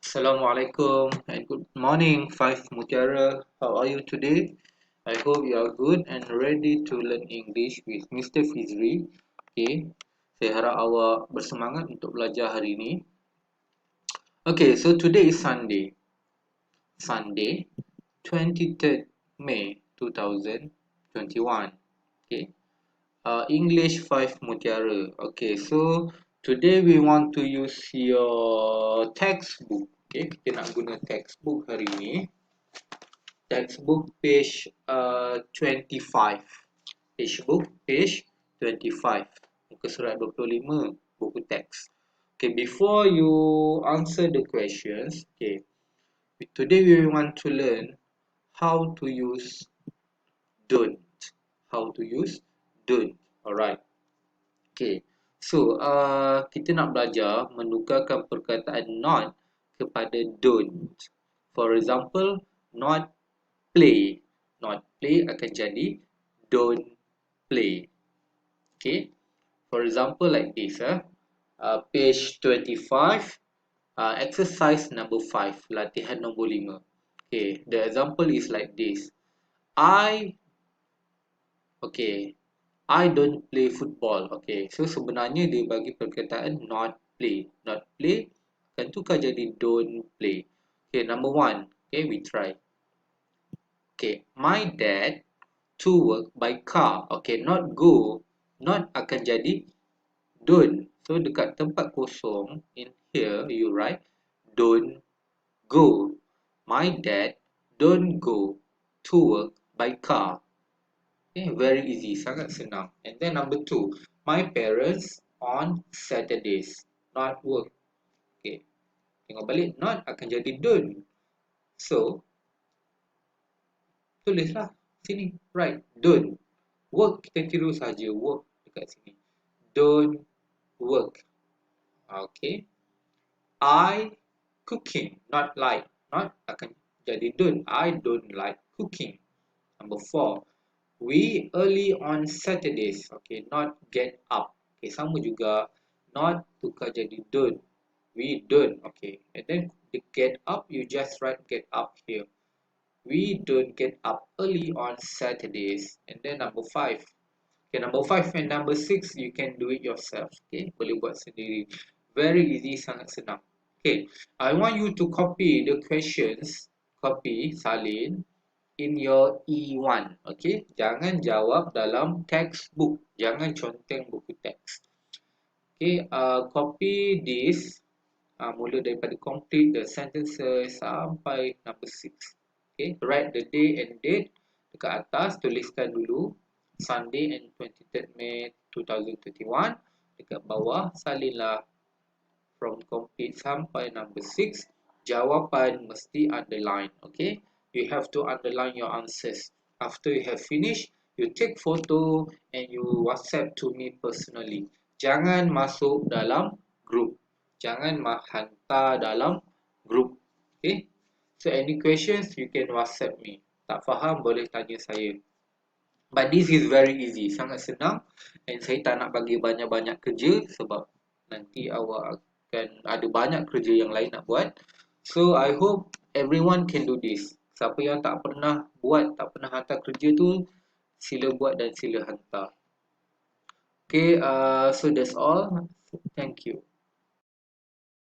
Assalamualaikum and good morning, Five Mutiara. How are you today? I hope you are good and ready to learn English with Mr. Fizri. Okay, saya harap awak bersemangat untuk belajar hari ini. Okay, so today is Sunday, 23rd May 2021. Okay, English 5 Mutiara. Okay, so today we want to use your textbook. Okay, kita nak guna textbook hari ni. Textbook page 25. Textbook page 25. Muka surat 25 buku teks. Okay, before you answer the questions, okay, today we want to learn how to use don't. How to use don't. Alright. Okay. So, kita nak belajar menukarkan perkataan not kepada don't. For example, not play. Not play akan jadi don't play. Okay. For example, like this. Page 25, exercise number 5, latihan nombor 5. Okay. The example is like this. I don't play football. Okay. So, sebenarnya dia bagi perkataan not play. Not play akan tukar jadi don't play. Okay. Number 1. Okay. We try. Okay, my dad to work by car. Okay, not go. Not akan jadi don't. So, dekat tempat kosong, in here, you write don't go. My dad don't go to work by car. Okay, very easy. Sangat senang. And then number 2, my parents on Saturdays not work. Okay, tengok balik, not akan jadi don't. So, tulislah sini, right, don't work, kita tiru saja work dekat sini, don't work. Okay, I cooking, not like, not akan jadi don't. I don't like cooking. Number 4, we early on Saturdays. Okay, not get up. Okay, sama juga, not tukar jadi don't, we don't. Okay, and then the get up, you just write get up here. We don't get up early on Saturdays. And then number 5. Okay, number 5 and number 6, you can do it yourself. Okay, boleh buat sendiri. Very easy, sangat senang. Okay, I want you to copy the questions. Copy, salin in your E1. Okay, jangan jawab dalam textbook. Jangan conteng buku teks. Okay, copy this. Mula daripada complete the sentences sampai number 6. Okay, write the day and date dekat atas, tuliskan dulu Sunday and 23rd May 2021. Dekat bawah salinlah from complete sampai number 6. Jawapan mesti underline. Okay, you have to underline your answers. After you have finished, you take photo and you WhatsApp to me personally. Jangan masuk dalam group. Jangan hantar dalam group. Okay, so any questions you can WhatsApp me. Tak faham boleh tanya saya. But this is very easy, sangat senang. And saya tak nak bagi banyak-banyak kerja sebab nanti awak akan ada banyak kerja yang lain nak buat. So I hope everyone can do this. Siapa yang tak pernah buat, tak pernah hantar kerja tu, sila buat dan sila hantar. Okay, so that's all. Thank you.